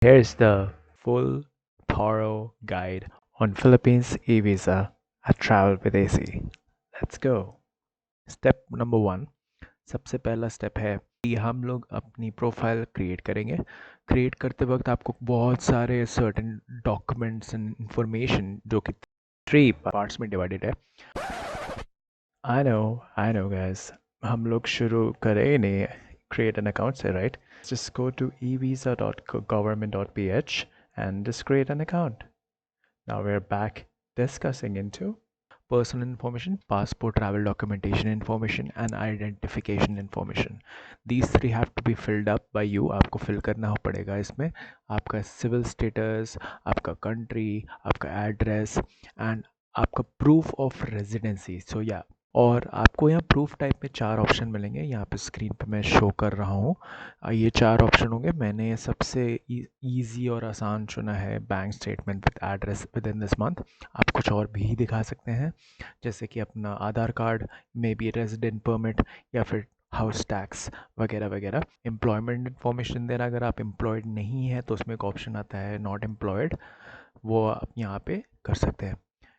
Here's the full, thorough guide on Philippines e-visa at Travel with AC. Let's go. Step number 1, सबसे पहला step है कि हम लोग अपनी प्रोफाइल क्रिएट करेंगे। क्रिएट करते वक्त आपको बहुत सारे सर्टेन डॉक्यूमेंट्स एंड इंफॉर्मेशन जो कि 3 पार्ट्स में डिवाइडेड है। आई नो गाइस, हम लोग शुरू करें नहीं create an account से, right? Just go to evisa.government.ph and just create an account. Now we're back discussing into personal information, passport, travel documentation information and identification information. These three have to be filled up by you. आपको fill करना पड़ेगा इसमें आपका civil status, आपका country, आपका address and आपका proof of residency. So yeah, और आपको यहाँ प्रूफ टाइप में 4 ऑप्शन मिलेंगे। यहाँ पे स्क्रीन पे मैं शो कर रहा हूँ। ये 4 ऑप्शन होंगे। मैंने सबसे इजी और आसान चुना है bank statement with address with in this month. आप कुछ और भी दिखा सकते हैं, जैसे कि अपना Aadhaar card, may be resident permit या फिर हाउस टैक्स वगैरह वगैरह। एम्प्लॉयमेंट इन्फॉर्मेशन देना, अगर आप एम्प्लॉयड नहीं है तो उसमें एक ऑप्शन आता है नॉट एम्प्लॉयड, वो आप यहाँ पे कर सकते हैं।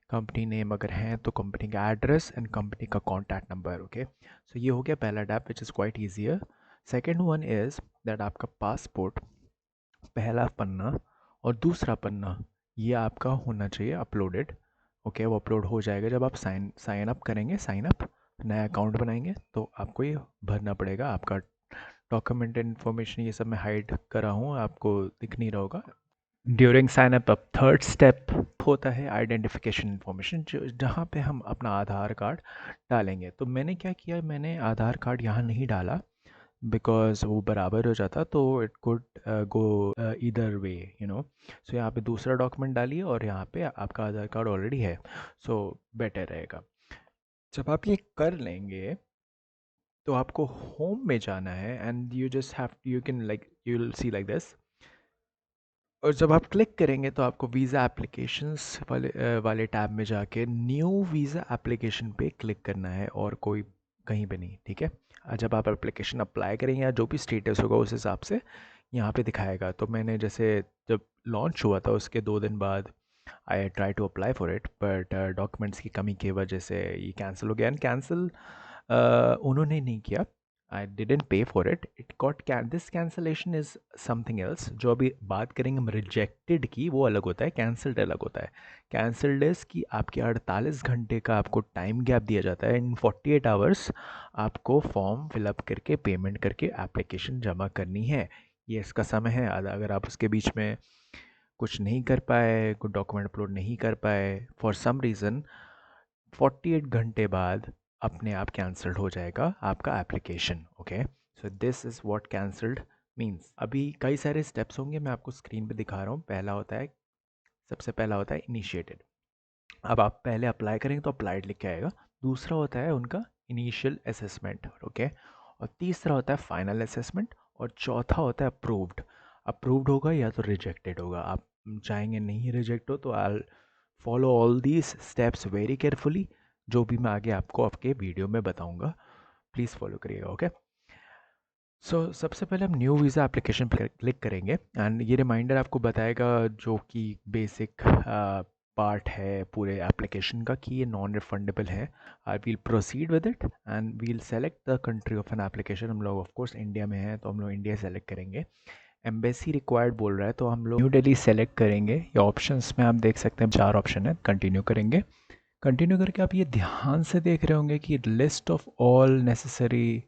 कंपनी नेम अगर हैं तो कंपनी का एड्रेस एंड कंपनी का कॉन्टैक्ट नंबर। ओके, सो ये हो गया पहला tap which is quite easier. Second one is that आपका पासपोर्ट पहला पन्ना और दूसरा पन्ना ये आपका होना चाहिए अपलोडेड। ओके, वो अपलोड हो जाएगा जब आप साइन अप करेंगे। साइन अप नया अकाउंट बनाएंगे तो आपको ये भरना पड़ेगा। आपका डॉक्यूमेंट इन्फॉर्मेशन ये सब मैं हाइड कर रहा हूँ, आपको दिख नहीं रहा होगा। ड्यूरिंग साइन अप अब थर्ड स्टेप होता है आइडेंटिफिकेशन इन्फॉर्मेशन, जो जहाँ पे हम अपना आधार कार्ड डालेंगे। तो मैंने क्या किया, मैंने आधार कार्ड यहाँ नहीं डाला बिकॉज वो बराबर हो जाता तो इट कुड गो इधर वे, यू नो। सो यहाँ पे दूसरा डॉक्यूमेंट डालिए और यहाँ पे आपका आधार कार्ड ऑलरेडी है, सो बेटर रहेगा। जब आप ये कर लेंगे तो आपको होम में जाना है and you just have you can like you will see like this. और जब आप क्लिक करेंगे तो आपको वीज़ा एप्लीकेशंस वाले टैब में जाके न्यू वीज़ा एप्लीकेशन पे क्लिक करना है और कोई कहीं पे नहीं, ठीक है। जब आप एप्लीकेशन अप्लाई करेंगे या जो भी स्टेटस होगा उस हिसाब से यहाँ पे दिखाएगा। तो मैंने जैसे जब लॉन्च हुआ था उसके 2 दिन बाद I try to apply for it, but documents की कमी की वजह से ये कैंसिल हो गया। एंड कैंसिल उन्होंने नहीं किया, आई डिडेंट पे for it, it got this cancellation is something else. जो अभी बात करेंगे हम रिजेक्टेड की, वो अलग होता है, कैंसल्ड अलग होता है। कैंसल्ड इज कि आपके 48 घंटे का आपको टाइम गैप दिया जाता है। इन 48 आवर्स आपको फॉर्म फिलअप करके पेमेंट करके एप्लीकेशन जमा करनी है, ये इसका समय है। अगर आप उसके बीच में कुछ नहीं कर पाए, कोई डॉक्यूमेंट अपलोड नहीं कर पाए फॉर सम रीज़न, 48 घंटे बाद अपने आप कैंसल्ड हो जाएगा आपका application. Okay, so this is what cancelled means. अभी कई सारे स्टेप्स होंगे, मैं आपको स्क्रीन पे दिखा रहा हूँ। पहला होता है, सबसे पहला होता है इनिशिएटेड। अब आप पहले अप्लाई करेंगे तो अप्लाइड लिख के आएगा। दूसरा होता है उनका इनिशियल असेसमेंट, ओके। और तीसरा होता है फाइनल असेसमेंट। और चौथा होता है अप्रूव्ड। अप्रूव्ड होगा या तो रिजेक्टेड होगा। आप चाहेंगे नहीं रिजेक्ट हो तो I follow all these steps very carefully. जो भी मैं आगे आपको आपके वीडियो में बताऊंगा, प्लीज़ फॉलो करिएगा। ओके, सबसे पहले हम न्यू वीज़ा एप्लीकेशन पर क्लिक करेंगे एंड ये रिमाइंडर आपको बताएगा जो कि बेसिक पार्ट है पूरे एप्लीकेशन का, कि ये नॉन रिफंडेबल है। I will proceed with it and will select the country of an application. हम लोग ऑफ कोर्स इंडिया में हैं तो हम लोग इंडिया सेलेक्ट करेंगे। एम्बेसी रिक्वायर्ड बोल रहा है तो हम लोग न्यू दिल्ली सेलेक्ट करेंगे। ये ऑप्शंस में आप देख सकते हैं 4 ऑप्शन है। कंटिन्यू करेंगे। कंटिन्यू करके आप ये ध्यान से देख रहे होंगे कि list of all necessary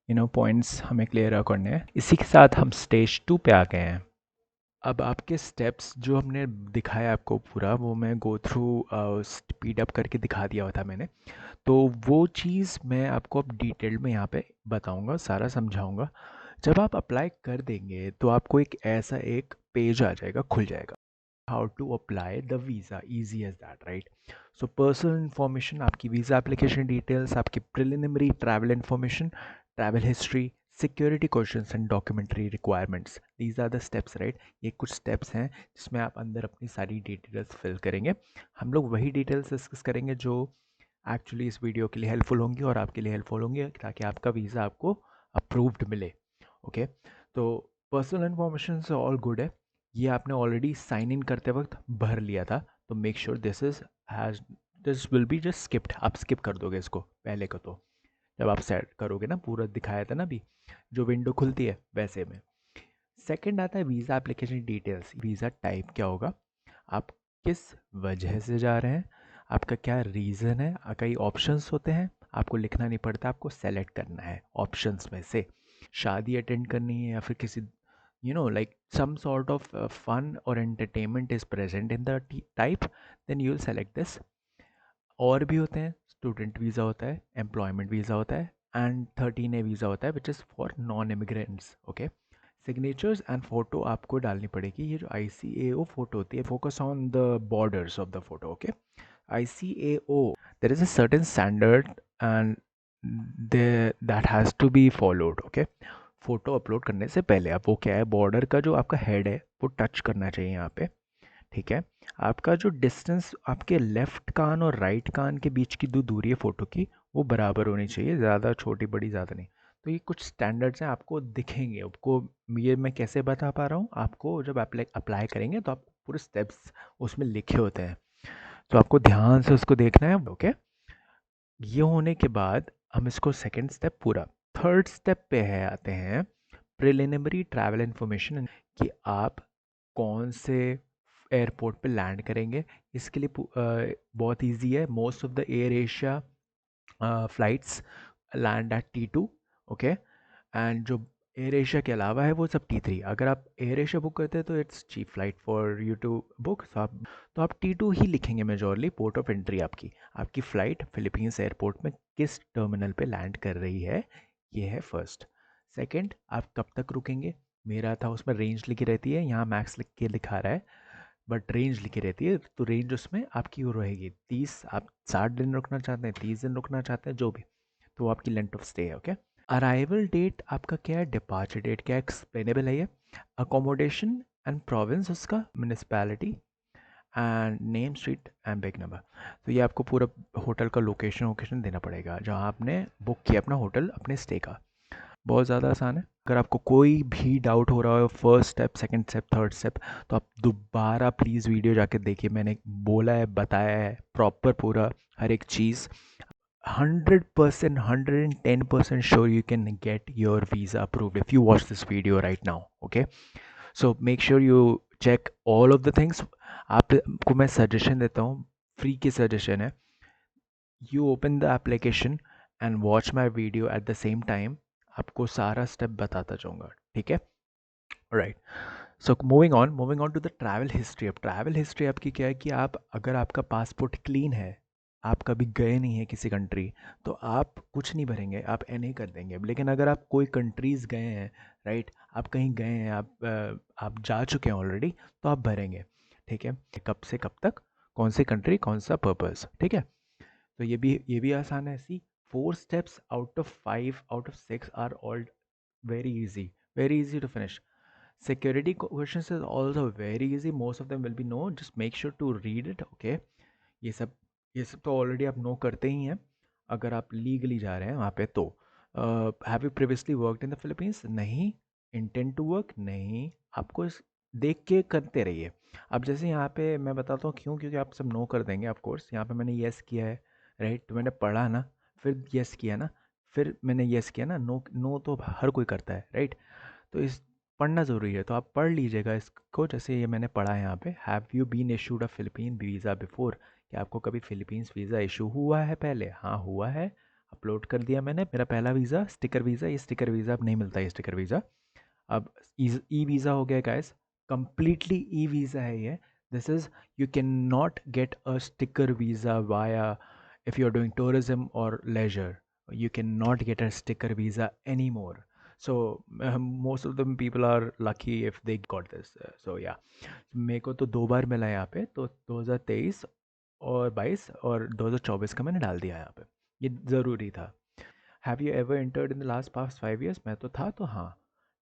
points हमें क्लियर करने हैं। इसी के साथ हम स्टेज 2 पे आ गए हैं। अब आपके स्टेप्स जो हमने दिखाया आपको पूरा, वो मैं गो थ्रू स्पीड अप करके दिखा दिया हुआ था मैंने। तो वो चीज़ मैं आपको अब डिटेल में यहाँ पे बताऊँगा, सारा समझाऊँगा। जब आप अप्लाई कर देंगे तो आपको एक ऐसा एक पेज आ जाएगा, खुल जाएगा। How to apply the visa, easy as that, right. So personal information, आपकी वीज़ा एप्लीकेशन डिटेल्स, आपकी preliminary travel information, travel history, security questions and documentary requirements, these are the steps, right. ये कुछ steps हैं जिसमें आप अंदर अपनी सारी डिटेल्स फिल करेंगे। हम लोग वही डिटेल्स डिस्कस करेंगे जो एक्चुअली इस वीडियो के लिए हेल्पफुल होंगी और आपके लिए हेल्पफुल होंगी, ताकि आपका वीज़ा आपको अप्रूव्ड मिले। ओके, तो पर्सनल इन्फॉर्मेशन से ऑल गुड है। ये आपने ऑलरेडी साइन इन करते वक्त भर लिया था, तो make sure this will be just skipped, आप स्किप कर दोगे इसको पहले को। तो जब आप सेट करोगे ना, पूरा दिखाया था ना अभी जो विंडो खुलती है वैसे में। सेकंड आता है visa application details. Visa type क्या होगा, आप किस वजह से जा रहे हैं, आपका क्या रीज़न है। कई ऑप्शंस होते हैं, आपको लिखना नहीं पड़ता, आपको सेलेक्ट करना है ऑप्शंस में से। शादी अटेंड करनी है या फिर किसी like some sort of fun or entertainment is present in the type, then you will select this. और भी होते हैं, स्टूडेंट वीज़ा होता है, एम्प्लॉयमेंट वीज़ा होता है, एंड 13A वीज़ा होता है which is for non immigrants. Okay, signatures and photo आपको डालनी पड़ेगी। ये जो ICAO फोटो होती है, focus on the borders of the photo. Okay, ICAO, there is a certain standard and that has to be followed. Okay, photo upload करने से पहले आप वो क्या है, बॉर्डर का जो आपका हेड है वो टच करना चाहिए यहाँ पे। ठीक है, आपका जो डिस्टेंस आपके लेफ्ट कान और राइट कान के बीच की जो दूरी है फ़ोटो की, वो बराबर होनी चाहिए, ज़्यादा छोटी बड़ी ज़्यादा नहीं। तो ये कुछ स्टैंडर्ड्स हैं, आपको दिखेंगे। आपको ये मैं कैसे बता पा रहा हूँ, आपको जब अप्लाई करेंगे तो आप पूरे स्टेप्स उसमें लिखे होते हैं, तो आपको ध्यान से उसको देखना है। ओके, ये होने के बाद हम इसको सेकंड स्टेप पूरा, थर्ड स्टेप पे है आते हैं प्रिलिमिनरी ट्रैवल इन्फॉर्मेशन, कि आप कौन से एयरपोर्ट पे लैंड करेंगे। इसके लिए बहुत इजी है, most of the air Asia flights land at T2। Okay, and जो एयर एशिया के अलावा है वो सब T3। अगर आप एयर एशिया बुक करते हैं तो it's cheap flight for you to book, तो आप T2 ही लिखेंगे मेजोरली। पोर्ट ऑफ एंट्री आपकी आपकी फ़्लाइट फिलीपींस एयरपोर्ट में किस टर्मिनल पे लैंड कर रही है, ये है फर्स्ट। सेकंड, आप कब तक रुकेंगे। मेरा था उसमें रेंज लिखी रहती है, यहाँ मैक्स लिख के दिखा रहा है, बट रेंज लिखी रहती है, तो रेंज उसमें आपकी वो रहेगी 30। आप 60 दिन रुकना चाहते हैं, 30 दिन रुकना चाहते हैं, जो भी, तो वो आपकी लेंथ ऑफ स्टे है। ओके, अराइवल डेट आपका क्या है, डिपार्चर डेट क्या है, एक्सप्लेनेबल है ये। अकोमोडेशन एंड प्रोविंस उसका, municipality and name, street and bag number. तो ये आपको पूरा होटल का लोकेशन देना पड़ेगा जहाँ आपने बुक किया अपना होटल अपने स्टे का। बहुत ज़्यादा आसान है। अगर आपको कोई भी डाउट हो रहा हो, first step, second step, third step, तो आप दोबारा प्लीज़ वीडियो जाके देखिए। मैंने बोला है, बताया है प्रॉपर पूरा हर एक चीज़। 100%, 110% sure you can get your visa approved if you watch this video right now. Okay, so make sure you check all of the things. आपको मैं सजेशन देता हूँ, फ्री की सजेशन है, you open the application and watch my video at the same time। आपको सारा step बताता जाऊंगा, ठीक है, right. So moving on to the travel history. अब ट्रैवल हिस्ट्री आपकी क्या है कि आप, अगर आपका पासपोर्ट क्लीन है, आप कभी गए नहीं है किसी कंट्री, तो आप कुछ नहीं भरेंगे, आप NA कर देंगे। लेकिन अगर आप कोई कंट्रीज़ गए हैं, राइट, आप कहीं गए हैं, आप जा चुके हैं ऑलरेडी, तो आप भरेंगे। ठीक है, कब से कब तक, कौन सी कंट्री, कौन सा पर्पस। ठीक है, तो ये भी आसान है। सी, 4 steps out of 5 out of 6 are all very easy to finish. Security questions is also very easy, most of them will be no, just make sure to read it। Okay, ये सब ये सब तो ऑलरेडी आप no करते ही हैं अगर आप लीगली जा रहे हैं वहाँ पे। तो have you previously worked in the Philippines, नहीं। इंटेंट टू वर्क, नहीं। आपको देख के करते रहिए। अब जैसे यहाँ पे मैं बताता हूँ क्यों, क्योंकि आप सब नो कर देंगे ऑफ कोर्स। यहाँ पे मैंने येस किया है, राइट, तो मैंने पढ़ा ना, फिर येस किया ना, फिर मैंने येस किया ना। नो नो तो हर कोई करता है, राइट। तो इस पढ़ना ज़रूरी है, तो आप पढ़ लीजिएगा इसको। जैसे ये मैंने पढ़ा है यहाँ पे, have you been issued a Philippine visa before, कि आपको कभी फिलीपींस वीज़ा इशू हुआ है पहले। हाँ हुआ है, अपलोड कर दिया मैंने मेरा पहला वीज़ा, स्टिकर वीज़ा। ये स्टिकर वीज़ा अब नहीं मिलता, ये स्टिकर वीज़ा अब ई वीज़ा हो गया गाइस, कंप्लीटली ई वीज़ा है ये। This is, you can not get a sticker visa via if you're doing tourism or leisure, you cannot get a sticker visa anymore. So most of the people are lucky if they got this। So yeah, मेरे को तो 2 बार मिला यहाँ पे, तो 2023 और 22 और 2024 का मैंने डाल दिया यहाँ पे, ये ज़रूरी था। Have you ever entered in the last past 5 years, मैं तो था, तो हाँ।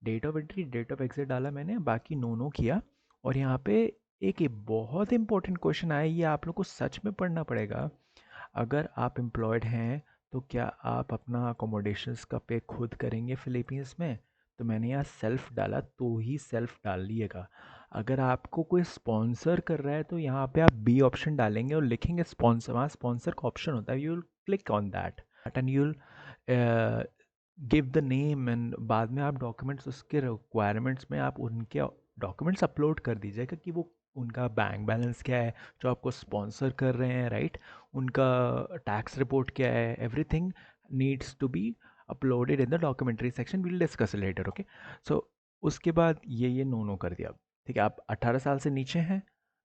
Date of entry, date of exit डाला मैंने, बाकी नो नो किया। और यहाँ पे एक ये बहुत इंपॉर्टेंट क्वेश्चन आया, ये आप लोग को सच में पढ़ना पड़ेगा। अगर आप एम्प्लॉयड हैं तो क्या आप अपना अकोमोडेशंस का पे खुद करेंगे फ़िलीपींस में, तो मैंने यहाँ सेल्फ़ डाला, तो ही सेल्फ़ डाल लिएगा। अगर आपको कोई स्पॉन्सर कर रहा है तो यहाँ पे आप बी ऑप्शन डालेंगे और लिखेंगे स्पॉन्सर, वहाँ स्पॉन्सर का ऑप्शन होता है, you will click on that and you will give the name and बाद में आप डॉक्यूमेंट्स, उसके रिक्वायरमेंट्स में आप उनके डॉक्यूमेंट्स अपलोड कर दीजिएगा कि वो उनका बैंक बैलेंस क्या है जो आपको स्पॉन्सर कर रहे हैं, राइट, उनका टैक्स रिपोर्ट क्या है, everything needs to be uploaded in the documentary section, will discuss later, okay. So उसके बाद ये नो कर दिया, ठीक है। आप 18 साल से नीचे हैं,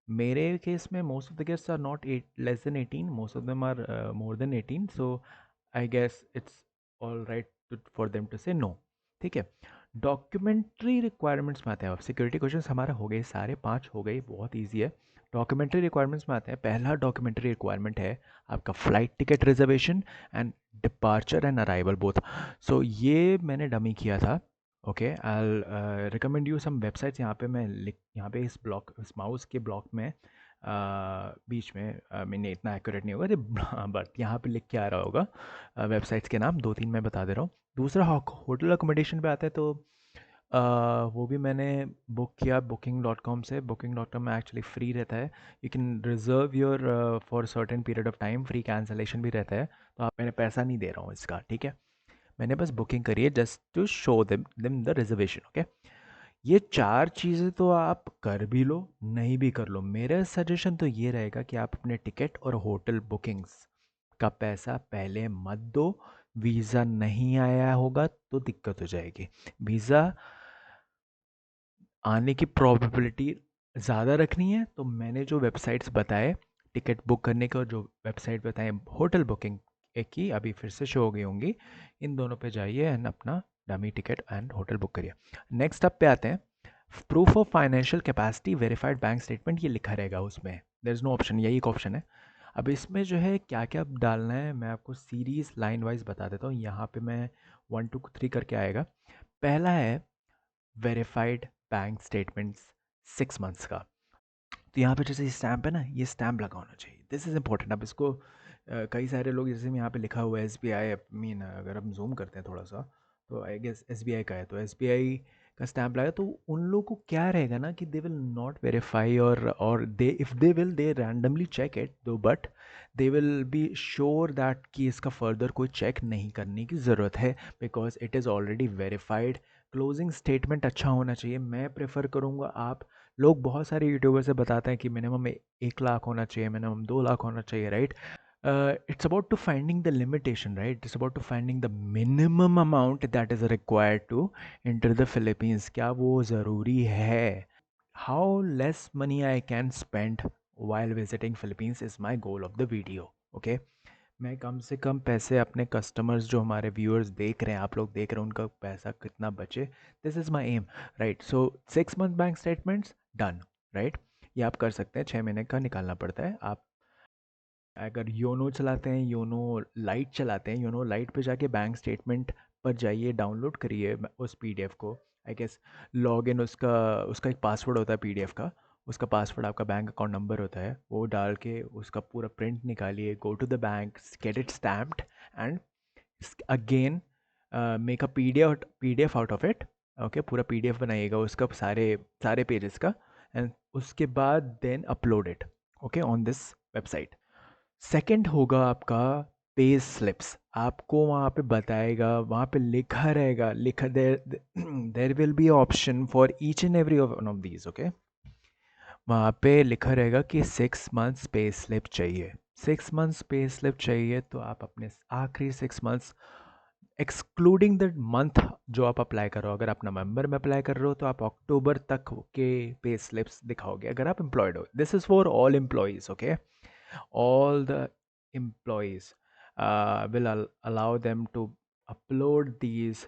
मेरे केस में most of the guests are not less than 18, most of them are more than 18, so I guess it's all right for them to say no, ठीक है। डॉक्यूमेंट्री रिक्वायरमेंट्स में आते हैं, अब सिक्योरिटी क्वेश्चंस हमारे हो गए, सारे 5 हो गए, बहुत ईजी है। डॉक्यूमेंट्री रिक्वायरमेंट्स में आते हैं, पहला डॉक्यूमेंट्री रिक्वायरमेंट है आपका flight ticket reservation and departure and arrival both. So ये मैंने डमी किया था, okay. I recommend you some websites, यहाँ पे मैं लिख, यहाँ पे इस ब्लॉक, इस माउस के ब्लॉक में बीच में मैंने इतना एक्यूरेट नहीं होगा बट यहाँ पे लिख के आ रहा होगा वेबसाइट्स के नाम, 2-3 मैं बता दे रहा हूँ। दूसरा होटल अकोमोडेशन पे आता है, तो वो भी मैंने बुक किया booking.com से। booking.com में एक्चुअली फ्री रहता है, you can reserve your for certain period of time, free cancellation भी रहता है, तो आप, मैंने पैसा नहीं दे रहा हूँ इसका, ठीक है। मैंने बस बुकिंग करी है just to show them the reservation, okay. ये 4 चीज़ें तो आप कर भी लो, नहीं भी कर लो, मेरा सजेशन तो ये रहेगा कि आप अपने टिकट और होटल बुकिंग्स का पैसा पहले मत दो। वीज़ा नहीं आया होगा तो दिक्कत हो जाएगी। वीज़ा आने की प्रोबेबिलिटी ज़्यादा रखनी है तो मैंने जो वेबसाइट्स बताए टिकट बुक करने के, और जो वेबसाइट बताए होटल बुकिंग एक ही अभी फिर से शो हो गई होंगी, इन दोनों पे जाइए एंड अपना dummy ticket and hotel book करिए। नेक्स्ट अप पे आते हैं, proof of financial capacity verified bank statement, ये लिखा रहेगा उसमें, देयर इज़ नो ऑप्शन, यही एक ऑप्शन है। अब इसमें जो है क्या क्या डालना है मैं आपको सीरीज लाइन वाइज बता देता हूँ, यहाँ पे मैं 1 2 3 करके आएगा। पहला है वेरीफाइड बैंक स्टेटमेंट्स 6 मंथ्स का, तो यहाँ पे जैसे ये स्टैम्प है ना, ये स्टैम्प लगा होना चाहिए, दिस इज़ इंपॉर्टेंट। अब इसको कई सारे लोग, जैसे यहाँ पे लिखा हुआ है एस बी आई, मीन अगर हम जूम करते हैं थोड़ा सा तो I guess S B I का है, तो एस बी आई का स्टैम्प लगा, तो उन लोगों को क्या रहेगा ना कि दे विल नॉट वेरीफाई, और they if they will they randomly check it though, but they will be sure that कि इसका फर्दर कोई चेक नहीं करने की ज़रूरत है, because it is already verified. Closing statement अच्छा होना चाहिए, मैं प्रेफर करूँगा। आप लोग बहुत सारे यूट्यूबर से बताते हैं कि मिनिमम 1 लाख होना चाहिए, मिनिमम 2 लाख होना चाहिए, right. It's about to finding the limitation, right? It's about to finding the minimum amount that is required to enter the Philippines. क्या वो ज़रूरी है? How less money I can spend while visiting Philippines is my goal of the video. Okay? मैं कम से कम पैसे अपने customers, जो हमारे व्यूअर्स देख रहे हैं, आप लोग देख रहे हैं, उनका पैसा कितना बचे, this is my aim, right. So 6 month bank statements done, right. ये आप कर सकते हैं, 6 महीने का निकालना पड़ता है। आप अगर योनो चलाते हैं, योनो लाइट चलाते हैं, योनो लाइट पे जाके बैंक स्टेटमेंट पर जाइए, डाउनलोड करिए उस पीडीएफ को, आई गेस लॉग इन, उसका उसका एक पासवर्ड होता है पीडीएफ का, उसका पासवर्ड आपका बैंक अकाउंट नंबर होता है, वो डाल के उसका पूरा प्रिंट निकालिए, go to the bank, get it stamped and again make a PDF out of it, okay. पूरा पीडीएफ बनाइएगा उसका, सारे सारे पेजेस का, एंड उसके बाद then upload it, okay, on this website. Second होगा आपका पे स्लिप्स, आपको वहाँ पे बताएगा, वहाँ पे लिखा रहेगा, लिखा there there will be option for each and every one of these, okay. वहाँ पे लिखा रहेगा कि 6 मंथ्स पे स्लिप चाहिए, 6 मंथ्स पे स्लिप चाहिए, तो आप अपने आखिरी 6 मंथ्स एक्सक्लूडिंग द मंथ जो आप अप्लाई कर रहे हो, अगर आप नवंबर में अप्लाई कर रहे हो तो आप अक्टूबर तक के पे स्लिप्स दिखाओगे, अगर आप एम्प्लॉयड हो। This is for all employees, okay. all the employees will allow them to upload these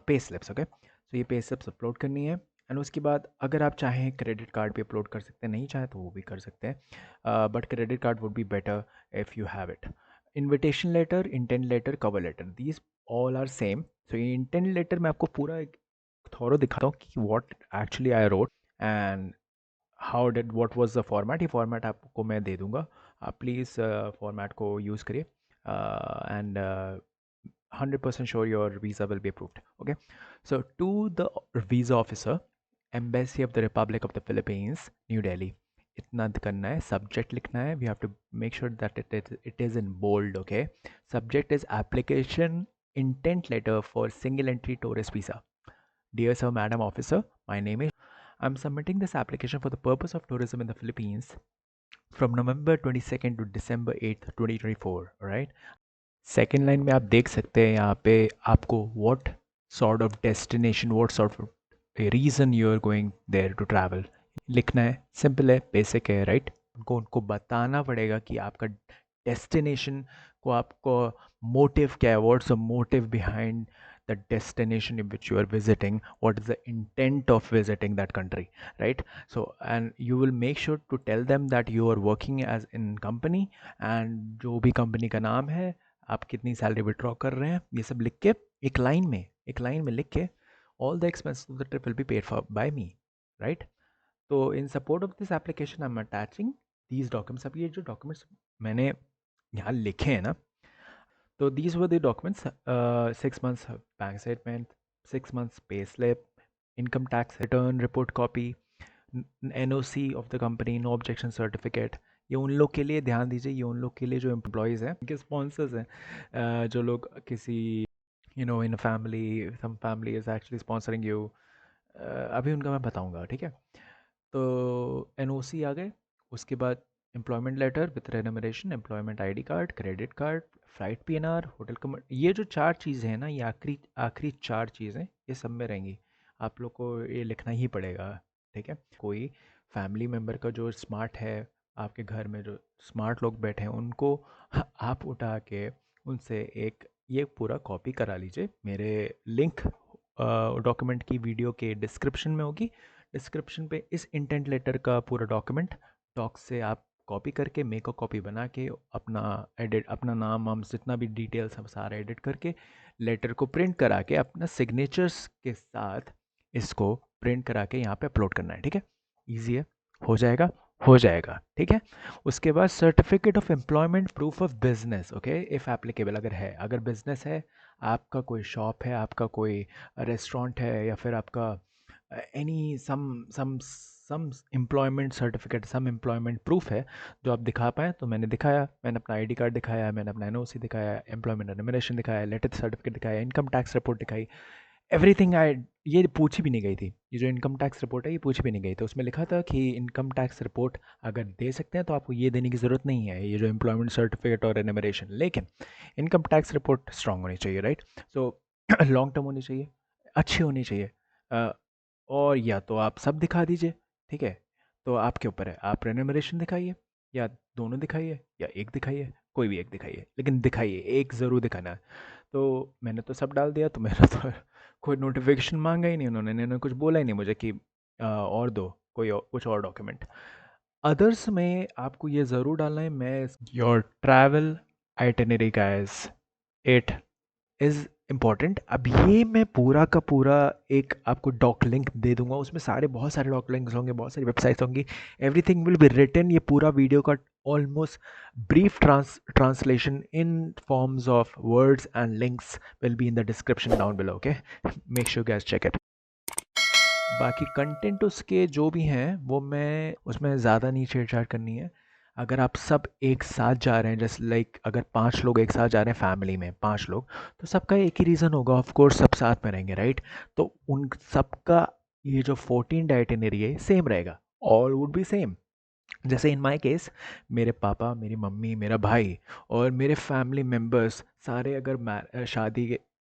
pay slips, okay। so ये पे स्लिप्स अपलोड करनी है, एंड उसके बाद अगर आप चाहें क्रेडिट कार्ड भी अपलोड कर सकते हैं, नहीं चाहें तो वो भी कर सकते हैं, but credit card would be better if you have it. Invitation letter, intent letter, cover letter, these all are same. So ये इंटेंट लेटर मैं आपको पूरा एक थोड़ा दिखाता हूँ कि what actually I wrote and how did what was the format. ये फॉर्मेट आपको मैं दे दूंगा, आप प्लीज़ फॉर्मेट को यूज़ करिए, and 100% sure your visa will be approved, okay. So to the visa officer, embassy of the republic of the Philippines, New Delhi. इतना करना है। सब्जेक्ट लिखना है, we have to make sure that it is in bold, okay. Subject is application intent letter for single entry tourist visa. Dear Sir, Madam Officer, my name is. I'm submitting this application for the purpose of tourism in the Philippines from November 22nd to December 8th, 2024. Alright. Second line में आप देख सकते हैं यहाँ पे आपको what sort of destination, what sort of reason you are going there to travel लिखना है। सिंपल है, बेसिक है, राइट। उनको बताना पड़ेगा कि आपका डेस्टिनेशन को, आपको मोटिव क्या है, what's the motive behind the destination in which you are visiting, what is the intent of visiting that country, right? So and you will make sure to tell them that you are working as in company and जो भी company का नाम है, आप कितनी salary withdraw कर रहे हैं, ये सब लिख के एक लाइन में लिख के all the expenses of the trip will be paid for by me, right? तो in support of this application I'm attaching these documents। अब ये जो डॉक्यूमेंट्स मैंने यहाँ लिखे हैं ना, so these were the documents: 6 months bank statement, 6 months pay slip, income tax return report copy, NOC of the company, no objection certificate। ये उन लोग के लिए ध्यान दीजिए, ये उन लोग के लिए जो एम्प्लॉयज़ हैं, उनके स्पॉन्सर्स हैं, जो लोग किसी in family, some family is actually sponsoring you. अभी उनका मैं बताऊंगा, ठीक है। तो NOC आ गए, उसके बाद employment letter with remuneration, employment ID card, credit card, flight PNR, hotel कम। ये जो 4 चीज़ें हैं ना, ये आखिरी आखिरी 4 चीज़ें ये सब में रहेंगी। आप लोग को ये लिखना ही पड़ेगा, ठीक है। कोई फैमिली मेम्बर का जो स्मार्ट है, आपके घर में जो स्मार्ट लोग बैठे हैं, उनको आप उठा के उनसे एक ये पूरा कॉपी करा लीजिए। मेरे लिंक डॉक्यूमेंट की वीडियो के डिस्क्रिप्शन में होगी। डिस्क्रिप्शन पे इस इंटेंट लेटर का पूरा डॉक्यूमेंट डॉक से आप कॉपी करके, मेक अ कॉपी बना के, अपना एडिट, अपना नाम वाम जितना भी डिटेल्स है सारा एडिट करके, लेटर को प्रिंट करा के अपना सिग्नेचर्स के साथ इसको प्रिंट करा के यहाँ पे अपलोड करना है, ठीक है। ईजी है, हो जाएगा, हो जाएगा, ठीक है। उसके बाद certificate of employment, proof of business, okay, if applicable, अगर है, अगर बिजनेस है, आपका कोई शॉप है, आपका कोई रेस्टोरेंट है, या फिर आपका एनी सम एम्प्लॉयमेंट सर्टिफिकेट, सम एम्प्लॉयमेंट प्रूफ है जो आप दिखा पाएँ, तो मैंने दिखाया, मैंने अपना ID कार्ड दिखाया, मैंने अपना NOC दिखाया, एम्प्लॉयमेंट एनुमरेशन दिखाया, लेटर सर्टिफिकेट दिखाया, इनकम टैक्स रिपोर्ट दिखाई, एवरीथिंग। आई ये पूछी भी नहीं गई थी, ये जो इनकम टैक्स रिपोर्ट है ये पूछी भी नहीं गई थी। उसमें लिखा था कि इनकम टैक्स रिपोर्ट अगर दे सकते हैं तो आपको ये देने की ज़रूरत नहीं है, ये जो एम्प्लॉयमेंट सर्टिफिकेट और एनुमरेशन, लेकिन इनकम टैक्स रिपोर्ट स्ट्रांग होनी चाहिए, राइट। सो लॉन्ग टर्म होनी चाहिए, अच्छी होनी चाहिए, और या तो आप सब दिखा दीजिए, ठीक है। तो आपके ऊपर है, आप रेन्यूमरेशन दिखाइए, या दोनों दिखाइए, या एक दिखाइए, कोई भी एक दिखाइए, लेकिन दिखाइए, एक ज़रूर दिखाना है। तो मैंने तो सब डाल दिया, तो मेरा तो कोई नोटिफिकेशन मांगा ही नहीं उन्होंने कुछ बोला ही नहीं मुझे कि और दो कोई कुछ और डॉक्यूमेंट। अदर्स में आपको ये ज़रूर डालना है, मैं your travel itinerary guys, it is important. अब ये मैं पूरा का पूरा एक आपको डॉक लिंक दे दूंगा, उसमें सारे बहुत सारे डॉक लिंक्स होंगे, बहुत सारी वेबसाइट्स होंगी, एवरीथिंग विल बी रिटन। ये पूरा वीडियो का almost brief translation in forms of words and links will be in the description down below, okay? Make sure you guys check it. बाकी content उसके जो भी हैं वो मैं उसमें ज़्यादा नहीं छेड़छाड़ करनी है। अगर आप सब एक साथ जा रहे हैं, जैसे लाइक अगर 5 लोग एक साथ जा रहे हैं, फैमिली में 5 लोग, तो सबका एक ही रीज़न होगा, ऑफ कोर्स सब साथ में रहेंगे, राइट। तो उन सबका ये जो 14 आइटिनरी है सेम रहेगा, ऑल वुड बी सेम। जैसे इन माय केस, मेरे पापा, मेरी मम्मी, मेरा भाई और मेरे फैमिली मेम्बर्स सारे अगर शादी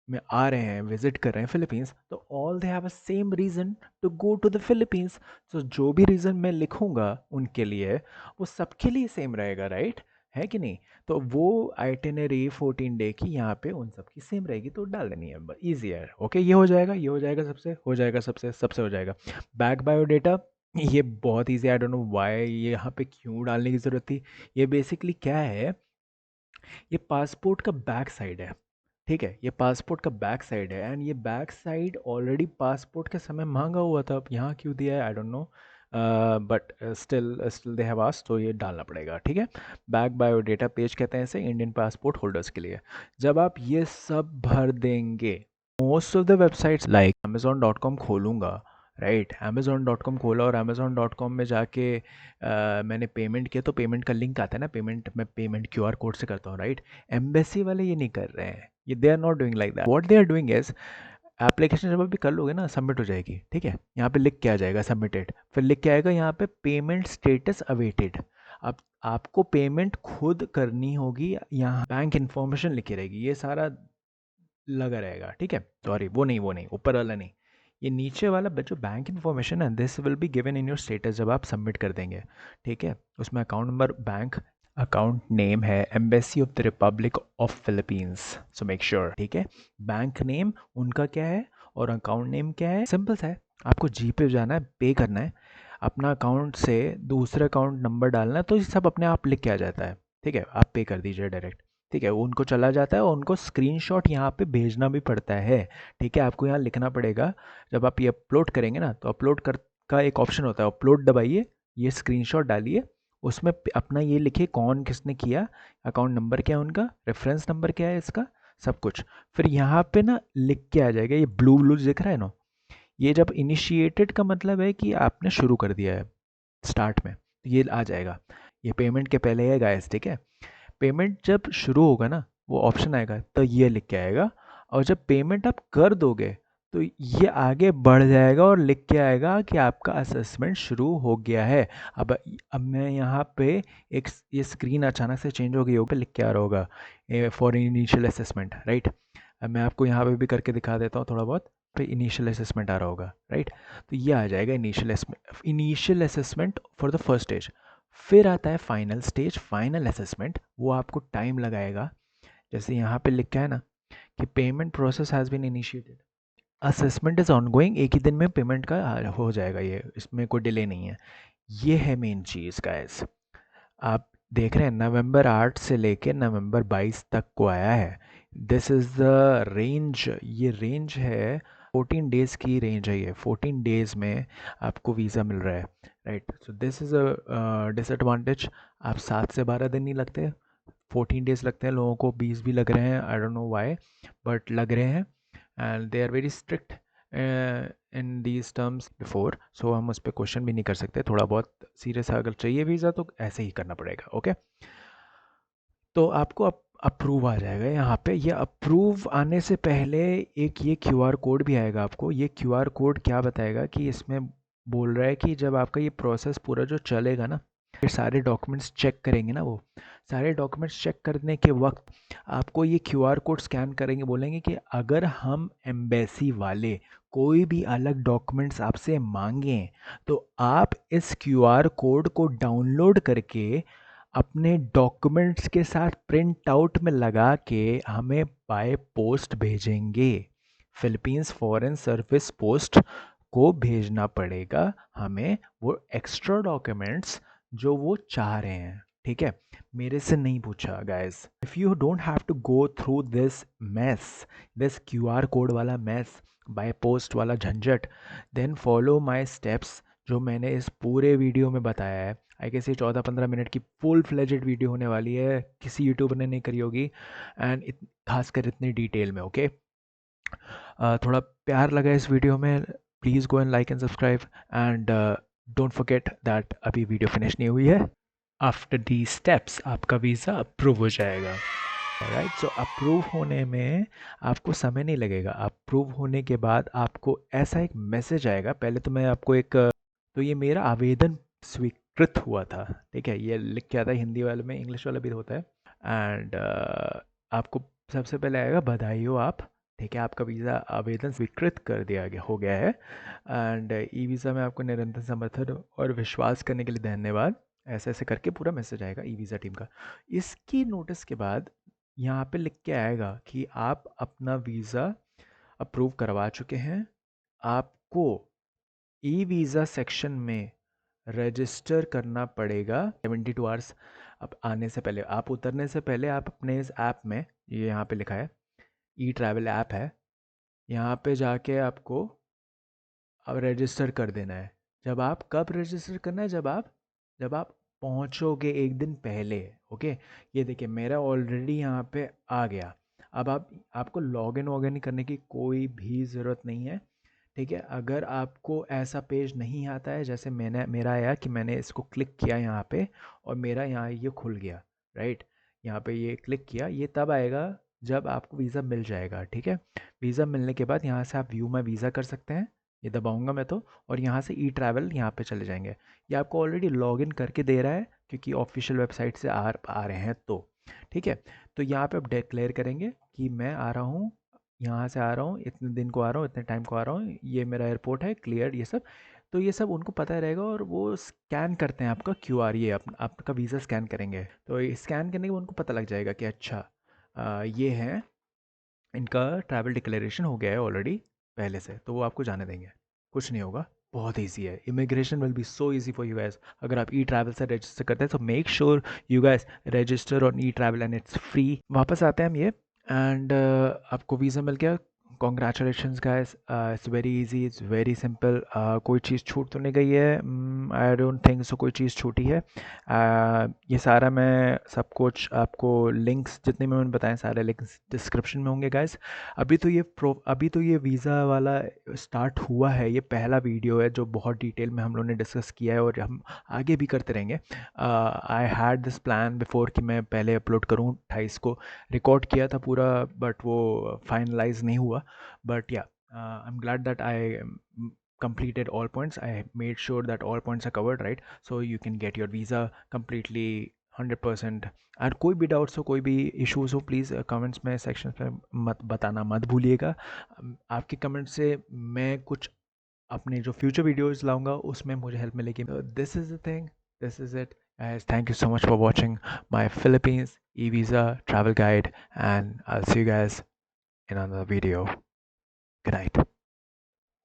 में आ रहे हैं, विजिट कर रहे हैं फिलीपींस, तो all they have a same reason to go to the Philippines. तो जो भी रीज़न मैं लिखूंगा उनके लिए, वो सबके लिए सेम रहेगा, राइट, है कि नहीं। तो वो आइटिनरी 14 डे की यहाँ पे उन सब की सेम रहेगी, तो डाल देनी है, ईजी है, ओके। ये हो जाएगा, ये हो जाएगा, सबसे हो जाएगा, सबसे सबसे हो जाएगा। बैक बायोडेटा, ये बहुत easy, I don't know why ये यहाँ पे क्यों डालने की ज़रूरत थी। ये बेसिकली क्या है, ये पासपोर्ट का बैक साइड है, ठीक है। ये पासपोर्ट का बैक साइड है, एंड ये बैक साइड ऑलरेडी पासपोर्ट के समय मांगा हुआ था, अब यहाँ क्यों दिया है आई don't no, but still they have asked, तो ये डालना पड़ेगा, ठीक है। बैक बायोडेटा पेज कहते हैं इसे इंडियन पासपोर्ट होल्डर्स के लिए। जब आप ये सब भर देंगे, most of the websites like amazon.com खोलूँगा, राइट। amazon.com खोला और amazon.com में जाके मैंने पेमेंट किया, तो पेमेंट का लिंक आता है ना, पेमेंट मैं पेमेंट क्यूआर कोड से करता हूँ, राइट। एम्बेसी वाले ये नहीं कर रहे हैं, ये they are not doing like that. What they are doing is, application जब अभी कर लोगे ना, सबमिट हो जाएगी, ठीक है, यहाँ पे लिख के आ जाएगा सबमिटेड, फिर लिख के आएगा यहाँ पे पेमेंट स्टेटस अवेटेड। अब आपको पेमेंट खुद करनी होगी, यहाँ बैंक इन्फॉर्मेशन लिखी रहेगी, ये सारा लगा रहेगा, ठीक है। सॉरी, वो नहीं ऊपर वाला नहीं, ये नीचे वाला जो बैंक इन्फॉर्मेशन है, this will be given in your status जब आप सबमिट कर देंगे, ठीक है। उसमें account number, bank account name है embassy of the republic of Philippines, so make sure, ठीक है। बैंक नेम उनका क्या है और अकाउंट नेम क्या है, सिंपल सा है। आपको जी पे जाना है, पे करना है, अपना अकाउंट से दूसरे अकाउंट नंबर डालना है, तो ये सब अपने आप लिख के आ जाता है, ठीक है। आप पे कर दीजिए डायरेक्ट, ठीक है, उनको चला जाता है और उनको स्क्रीनशॉट यहाँ पे भेजना भी पड़ता है, ठीक है। आपको यहाँ लिखना पड़ेगा, जब आप ये अपलोड करेंगे ना, तो अपलोड कर का एक ऑप्शन होता है, अपलोड दबाइए, ये स्क्रीनशॉट डालिए, उसमें अपना ये लिखिए कौन किसने किया, अकाउंट नंबर क्या है उनका, रेफरेंस नंबर क्या है इसका, सब कुछ। फिर यहाँ पे ना लिख के आ जाएगा, ये ब्लू ब्लू दिख रहा है ना, ये जब इनिशिएटेड का मतलब है कि आपने शुरू कर दिया है स्टार्ट में, तो ये आ जाएगा, ये पेमेंट के पहले है गाइस, ठीक है। पेमेंट जब शुरू होगा ना, वो ऑप्शन आएगा तो ये लिख के आएगा, और जब पेमेंट आप कर दोगे तो ये आगे बढ़ जाएगा और लिख के आएगा कि आपका असेसमेंट शुरू हो गया है। अब मैं यहाँ पे ये स्क्रीन अचानक से चेंज हो गई होगी, लिख के आ रहा होगा फॉर इनिशियल असेसमेंट, राइट। अब मैं आपको यहाँ पे भी करके दिखा देता हूँ थोड़ा बहुत, फिर इनिशियल असेसमेंट आ रहा होगा, राइट। तो ये आ जाएगा initial assessment for the first stage. फिर आता है फाइनल स्टेज, फाइनल असेसमेंट, वो आपको टाइम लगाएगा। जैसे यहाँ पे लिखा है ना कि payment process has been initiated, assessment is ongoing, एक ही दिन में पेमेंट का हो जाएगा, ये इसमें कोई डिले नहीं है। ये है मेन चीज़ गाइस। आप देख रहे हैं नवंबर 8 से लेके नवंबर 22 तक को आया है, दिस इज़ द रेंज, ये रेंज है 14 डेज़ की रेंज है, ये 14 डेज़ में आपको वीज़ा मिल रहा है, right. So this is a disadvantage. आप 7 से 12 दिन नहीं लगते, 14 डेज़ लगते हैं, लोगों को 20 भी लग रहे हैं, I don't know why, but लग रहे हैं, and they are very strict in these terms before, so हम उस पर क्वेश्चन भी नहीं कर सकते, थोड़ा बहुत सीरियस अगर चाहिए वीज़ा तो ऐसे ही करना पड़ेगा, ओके। तो आपको अप्रूव आ जाएगा यहाँ पे, ये अप्रूव आने से पहले एक ये क्यूआर कोड भी आएगा आपको। ये क्यूआर कोड क्या बताएगा कि इसमें बोल रहा है कि जब आपका ये प्रोसेस पूरा जो चलेगा ना, फिर सारे डॉक्यूमेंट्स चेक करेंगे ना, वो सारे डॉक्यूमेंट्स चेक करने के वक्त आपको ये क्यूआर कोड स्कैन करेंगे, बोलेंगे कि अगर हम एम्बेसी वाले कोई भी अलग डॉक्यूमेंट्स आपसे मांगें तो आप इस क्यूआर कोड को डाउनलोड करके अपने डॉक्यूमेंट्स के साथ प्रिंट आउट में लगा के हमें बाय पोस्ट भेजेंगे। फिलीपींस फॉरेन सर्विस पोस्ट को भेजना पड़ेगा हमें वो एक्स्ट्रा डॉक्यूमेंट्स जो वो चाह रहे हैं, ठीक है। मेरे से नहीं पूछा guys, if you don't have to go through this mess, this QR code वाला मैस, बाय पोस्ट वाला झंझट, देन फॉलो माय स्टेप्स जो मैंने इस पूरे वीडियो में बताया है। आई गेस ये 14-15 मिनट की फुल फ्लेजेड वीडियो होने वाली है, किसी यूट्यूबर ने नहीं करी होगी, एंड खासकर इतने डिटेल में, ओके। थोड़ा प्यार लगा इस वीडियो में, please go and like and subscribe, and don't forget that अभी वीडियो फिनिश नहीं हुई है। आफ्टर दी स्टेप्स आपका वीज़ा अप्रूव हो जाएगा, राइट। सो अप्रूव होने में आपको समय नहीं लगेगा। अप्रूव होने के बाद आपको ऐसा एक मैसेज आएगा, पहले तो मैं आपको एक तो ये मेरा आवेदन स्वीकृत हुआ था, ठीक है, ये लिख के आता है हिंदी वाले में, इंग्लिश वाला भी होता है, एंड आपको सबसे पहले आएगा बधाई हो आप, ठीक है, आपका वीज़ा आवेदन स्वीकृत कर दिया गया हो गया है, एंड ई वीज़ा में आपको निरंतर समर्थन और विश्वास करने के लिए धन्यवाद, ऐसे ऐसे करके पूरा मैसेज आएगा ई वीज़ा टीम का। इसकी नोटिस के बाद यहाँ पे लिख के आएगा कि आप अपना वीज़ा अप्रूव करवा चुके हैं, आपको ई वीज़ा सेक्शन में रजिस्टर करना पड़ेगा 72 आवर्स। अब आने से पहले, आप उतरने से पहले आप अपने इस ऐप में, ये यहाँ पे लिखा है ई ट्रैवल ऐप है, यहाँ पे जाके आपको अब रजिस्टर कर देना है। जब आप कब रजिस्टर करना है, जब आप पहुँचोगे एक दिन पहले, ओके। ये देखिए मेरा ऑलरेडी यहाँ पे आ गया। अब आपको लॉगिन वॉगिन करने की कोई भी ज़रूरत नहीं है, ठीक है, अगर आपको ऐसा पेज नहीं आता है जैसे मेरा आया कि मैंने इसको क्लिक किया यहाँ पे और मेरा यहाँ ये खुल गया, राइट, यहाँ पे ये क्लिक किया, ये तब आएगा जब आपको वीज़ा मिल जाएगा। ठीक है, वीज़ा मिलने के बाद यहाँ से आप व्यू माई वीज़ा कर सकते हैं, ये दबाऊंगा मैं तो, और यहाँ से ई ट्रैवल यहाँ पे चले जाएंगे। ये आपको ऑलरेडी लॉगिन करके दे रहा है क्योंकि ऑफिशियल वेबसाइट से आ रहे हैं तो। ठीक है, तो यहाँ पे आप डिक्लेयर करेंगे कि मैं आ रहा हूँ, यहाँ से आ रहा हूँ, इतने दिन को आ रहा हूँ, इतने टाइम को आ रहा हूँ, ये मेरा एयरपोर्ट है, क्लियर, ये सब। तो ये सब उनको पता रहेगा और वो स्कैन करते हैं आपका क्यूआर, ये आपका वीज़ा स्कैन करेंगे। तो ये स्कैन करने के बाद उनको पता लग जाएगा कि अच्छा ये है, इनका ट्रैवल डिक्लेरेशन हो गया है ऑलरेडी पहले से, तो वो आपको जाने देंगे, कुछ नहीं होगा। बहुत ईजी है, immigration will be so easy for you guys अगर आप ई ट्रैवल से रजिस्टर करते हैं। सो make sure you guys register on E travel and it's free. वापस आते हैं हम ये, एंड आपको वीज़ा मिल गया, congratulations guys, it's very easy, it's very simple. कोई चीज़ छूट तो नहीं गई है? आई डोंट थिंक सो कोई चीज़ छूटी है। ये सारा मैं सब कुछ आपको लिंक्स जितने मैंने बताए सारे लिंक्स डिस्क्रिप्शन में होंगे गाइस। अभी तो ये वीज़ा वाला स्टार्ट हुआ है, ये पहला वीडियो है जो बहुत डिटेल में हम लोगों ने डिस्कस किया है और हम आगे भी करते रहेंगे। I had this plan before कि मैं पहले अपलोड करूँ 28 को, रिकॉर्ड किया था पूरा, बट वो फाइनलाइज नहीं हुआ। But yeah, I'm glad that I completed all points. I made sure that all points are covered, right? So you can get your visa completely 100%. और कोई भी डाउट्स हो, कोई भी इश्यूज हो, प्लीज़ कमेंट्स में सेक्शन में मत बताना मत भूलिएगा। आपके कमेंट से मैं कुछ अपने जो फ्यूचर वीडियोस लाऊंगा उसमें मुझे हेल्प मिलेगी। This is the thing, this is it guys. Thank you so much for watching my Philippines e-visa travel guide, and I'll see you guys in another video. Good night.